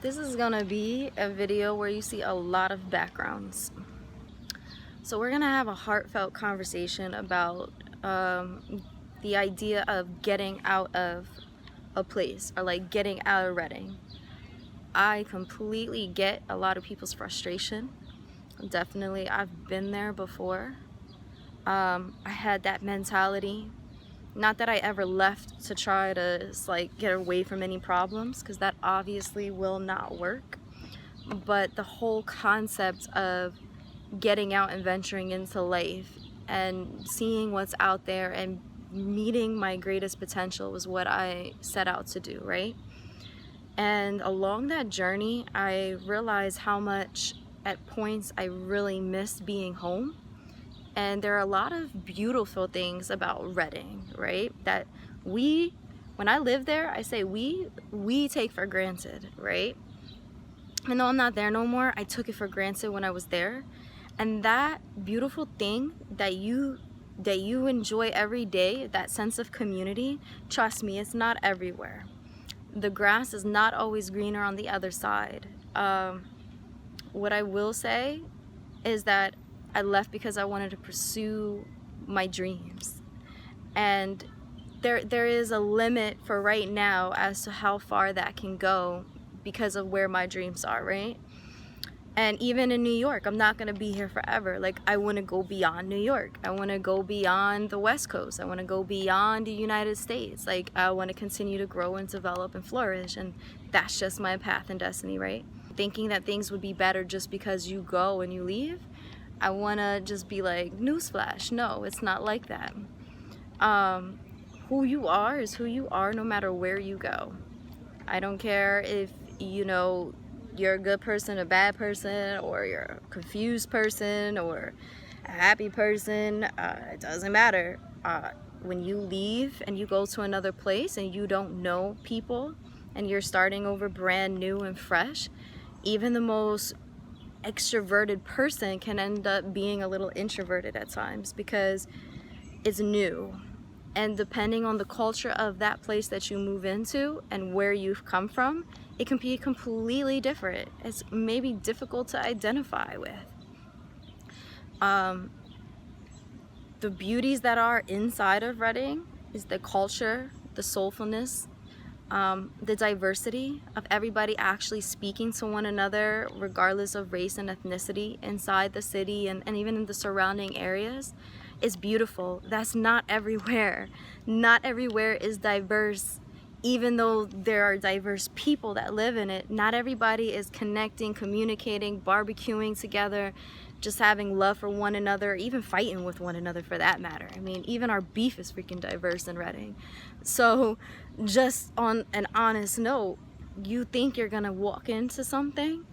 This is gonna be a video where you see a lot of backgrounds. So we're gonna have a heartfelt conversation about the idea of getting out of a place, or like getting out of Reading. I completely get a lot of people's frustration. Definitely, I've been there before. I had that mentality. Not that I ever left to try to like get away from any problems, because that obviously will not work. But the whole concept of getting out and venturing into life and seeing what's out there and meeting my greatest potential was what I set out to do, right? And along that journey, I realized how much at points I really missed being home. And there are a lot of beautiful things about Reading, right? That when I live there, I say we take for granted, right? And though I'm not there no more, I took it for granted when I was there. And that beautiful thing that you enjoy every day, that sense of community, trust me, it's not everywhere. The grass is not always greener on the other side. What I will say is that I left because I wanted to pursue my dreams. And there is a limit for right now as to how far that can go because of where my dreams are, right? And even in New York, I'm not gonna be here forever. Like, I wanna go beyond New York. I wanna go beyond the West Coast. I wanna go beyond the United States. Like, I wanna continue to grow and develop and flourish. And that's just my path and destiny, right? Thinking that things would be better just because you go and you leave, I wanna just be like, newsflash, no, it's not like that. Who you are is who you are no matter where you go. I don't care if, you're a good person, a bad person, or you're a confused person, or a happy person. It doesn't matter. When you leave and you go to another place and you don't know people and you're starting over brand new and fresh, even the most extroverted person can end up being a little introverted at times because it's new. And depending on the culture of that place that you move into and where you've come from, it can be completely different. It's maybe difficult to identify with. The beauties that are inside of Reading is the culture, the soulfulness, the diversity of everybody actually speaking to one another regardless of race and ethnicity inside the city and even in the surrounding areas is beautiful. That's not everywhere. Not everywhere is diverse. Even though there are diverse people that live in it, not everybody is connecting, communicating, barbecuing together, just having love for one another, even fighting with one another for that matter. I mean, even our beef is freaking diverse in Reading. So just on an honest note, you think you're gonna walk into something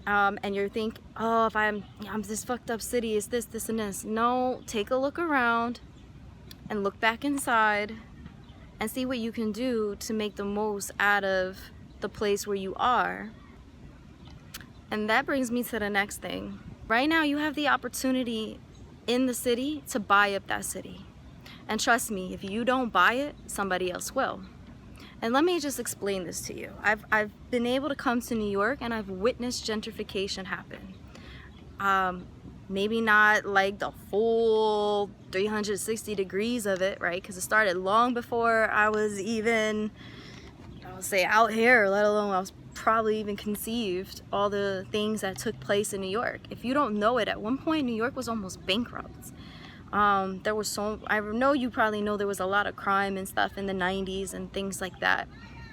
and you think, oh, if I'm this fucked up city, it's this and this. No, take a look around and look back inside and see what you can do to make the most out of the place where you are. And that brings me to the next thing. Right now you have the opportunity in the city to buy up that city. And trust me, if you don't buy it, somebody else will. And let me just explain this to you. I've been able to come to New York and I've witnessed gentrification happen. Maybe not like the full 360 degrees of it, right? Because it started long before I was even, I'll say, out here, let alone I was probably even conceived, all the things that took place in New York. If you don't know it, at one point New York was almost bankrupt. There was I know you probably know there was a lot of crime and stuff in the 90s and things like that.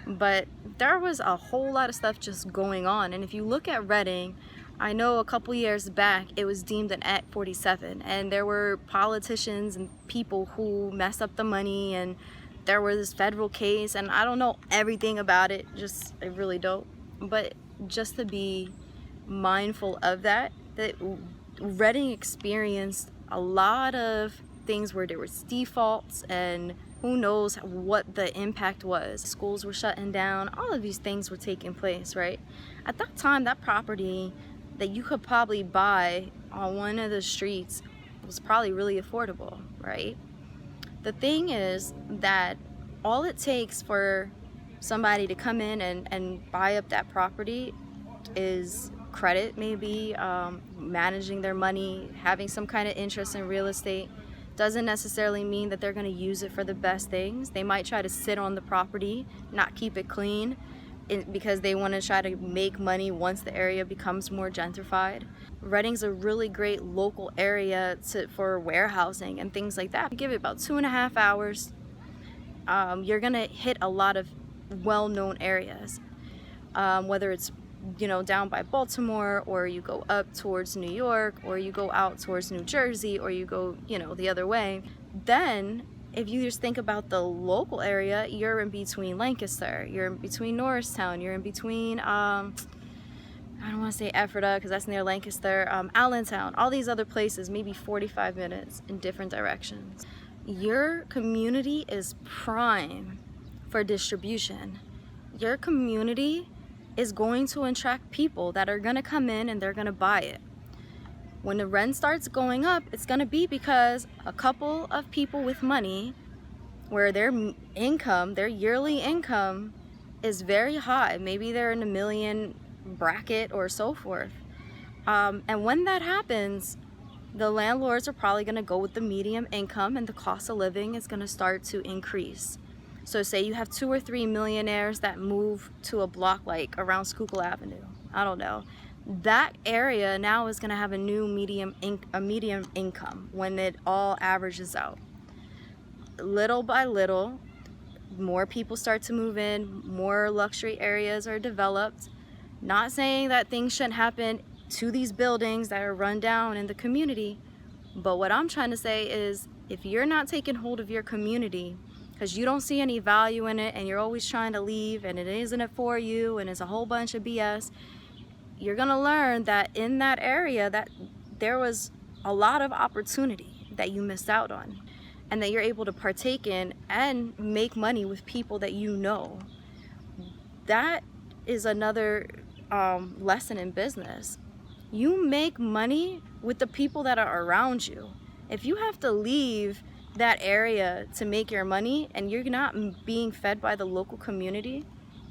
But there was a whole lot of stuff just going on. And if you look at Reading, I know a couple years back it was deemed an Act 47 and there were politicians and people who messed up the money, and there was this federal case, and I don't know everything about it, I really don't. But just to be mindful of that Reading experienced a lot of things where there was defaults, and who knows what the impact was. Schools were shutting down, all of these things were taking place, right? At that time, that property that you could probably buy on one of the streets was probably really affordable, right? The thing is that all it takes for somebody to come in and buy up that property is credit, maybe managing their money, having some kind of interest in real estate. Doesn't necessarily mean that they're going to use it for the best things. They might try to sit on the property, not keep it clean, because they want to try to make money once the area becomes more gentrified. Reading's a really great local area for warehousing and things like that. Give it about 2.5 hours. You're going to hit a lot of well-known areas, whether it's down by Baltimore, or you go up towards New York, or you go out towards New Jersey, or you go the other way. Then if you just think about the local area, you're in between Lancaster, you're in between Norristown, you're in between I don't want to say Ephrata because that's near Lancaster, Allentown, all these other places, maybe 45 minutes in different directions. Your community is prime for distribution. Your community is going to attract people that are going to come in and they're going to buy it. When the rent starts going up, it's going to be because a couple of people with money, where their income, their yearly income is very high, maybe they're in a million bracket or so forth, and when that happens, the landlords are probably going to go with the medium income, and the cost of living is going to start to increase. So say you have 2 or 3 millionaires that move to a block like around Schuylkill Avenue, I don't know, that area now is going to have a new medium income when it all averages out. Little by little, more people start to move in, more luxury areas are developed. Not saying that things shouldn't happen to these buildings that are run down in the community, but what I'm trying to say is, if you're not taking hold of your community because you don't see any value in it, and you're always trying to leave, and it isn't for you, and it's a whole bunch of BS, you're gonna learn that in that area that there was a lot of opportunity that you missed out on, and that you're able to partake in and make money with people that you know. That is another lesson in business. You make money with the people that are around you. If you have to leave that area to make your money and you're not being fed by the local community,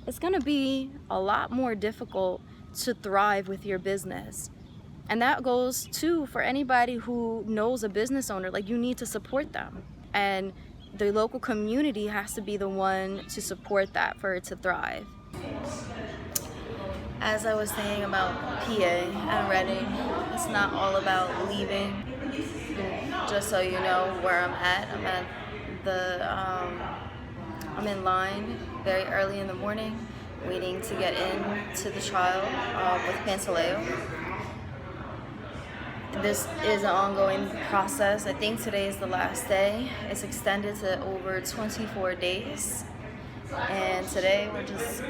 it's gonna be a lot more difficult to thrive with your business. And that goes too for anybody who knows a business owner. Like, you need to support them, and the local community has to be the one to support that for it to thrive. As I was saying about PA and Reading, it's not all about leaving. Just so you know where I'm at I'm in line very early in the morning, waiting to get in to the trial with Pantaleo. This is an ongoing process. I think today is the last day. It's extended to over 24 days. And today we're just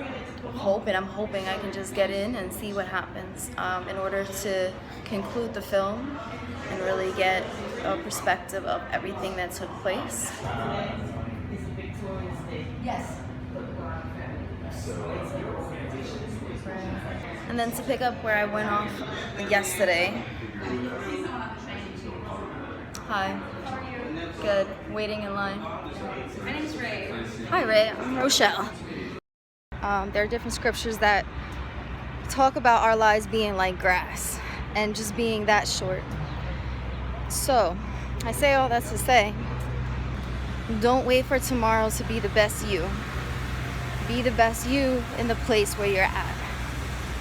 I'm hoping I can just get in and see what happens in order to conclude the film and really get a perspective of everything that took place. Yes. And then to pick up where I went off yesterday. Hi. Good. Waiting in line. My name's Ray. Hi, Ray. I'm Rochelle. There are different scriptures that talk about our lives being like grass and just being that short. So, I say all that to say, don't wait for tomorrow to be the best you. Be the best you in the place where you're at.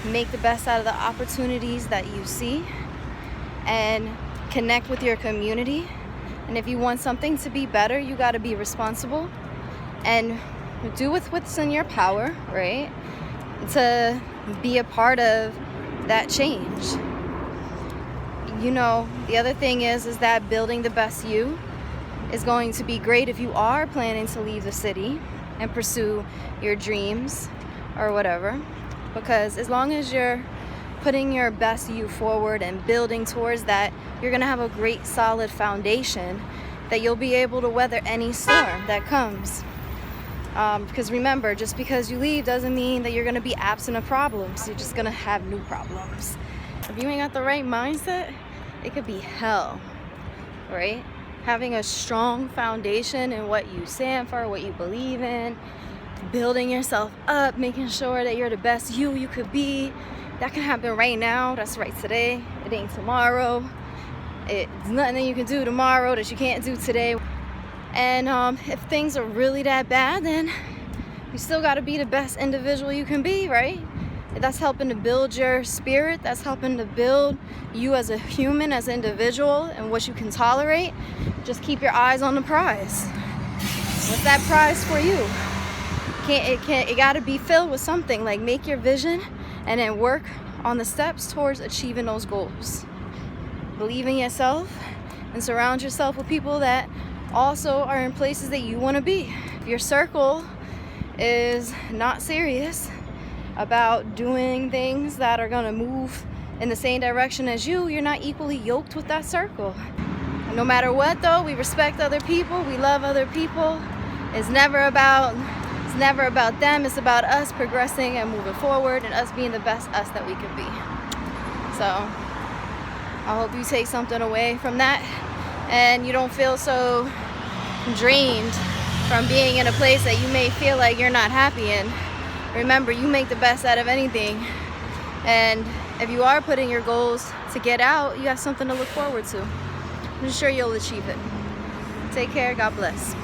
Make the best out of the opportunities that you see, and connect with your community. And if you want something to be better, you got to be responsible and do with what's in your power, right? To be a part of that change. The other thing is that building the best you is going to be great if you are planning to leave the city and pursue your dreams or whatever. Because as long as you're putting your best you forward and building towards that, you're gonna have a great solid foundation that you'll be able to weather any storm that comes. Because remember, just because you leave doesn't mean that you're gonna be absent of problems. You're just gonna have new problems. If you ain't got the right mindset, it could be hell, right? Having a strong foundation in what you stand for, what you believe in, building yourself up, making sure that you're the best you could be. That can happen right now. That's right today. It ain't tomorrow. It's nothing that you can do tomorrow that you can't do today. And if things are really that bad, then you still got to be the best individual you can be, right? That's helping to build your spirit. That's helping to build you as a human, as an individual, and what you can tolerate. Just keep your eyes on the prize. What's that prize for you? It got to be filled with something. Like, make your vision and then work on the steps towards achieving those goals. Believe in yourself and surround yourself with people that also are in places that you want to be. If your circle is not serious about doing things that are going to move in the same direction as you, you're not equally yoked with that circle. And no matter what, though, we respect other people, we love other people. It's never about them. It's about us progressing and moving forward and us being the best us that we can be. So I hope you take something away from that and you don't feel so drained from being in a place that you may feel like you're not happy in. Remember, you make the best out of anything. And if you are putting your goals to get out, you have something to look forward to. I'm sure you'll achieve it. Take care. God bless.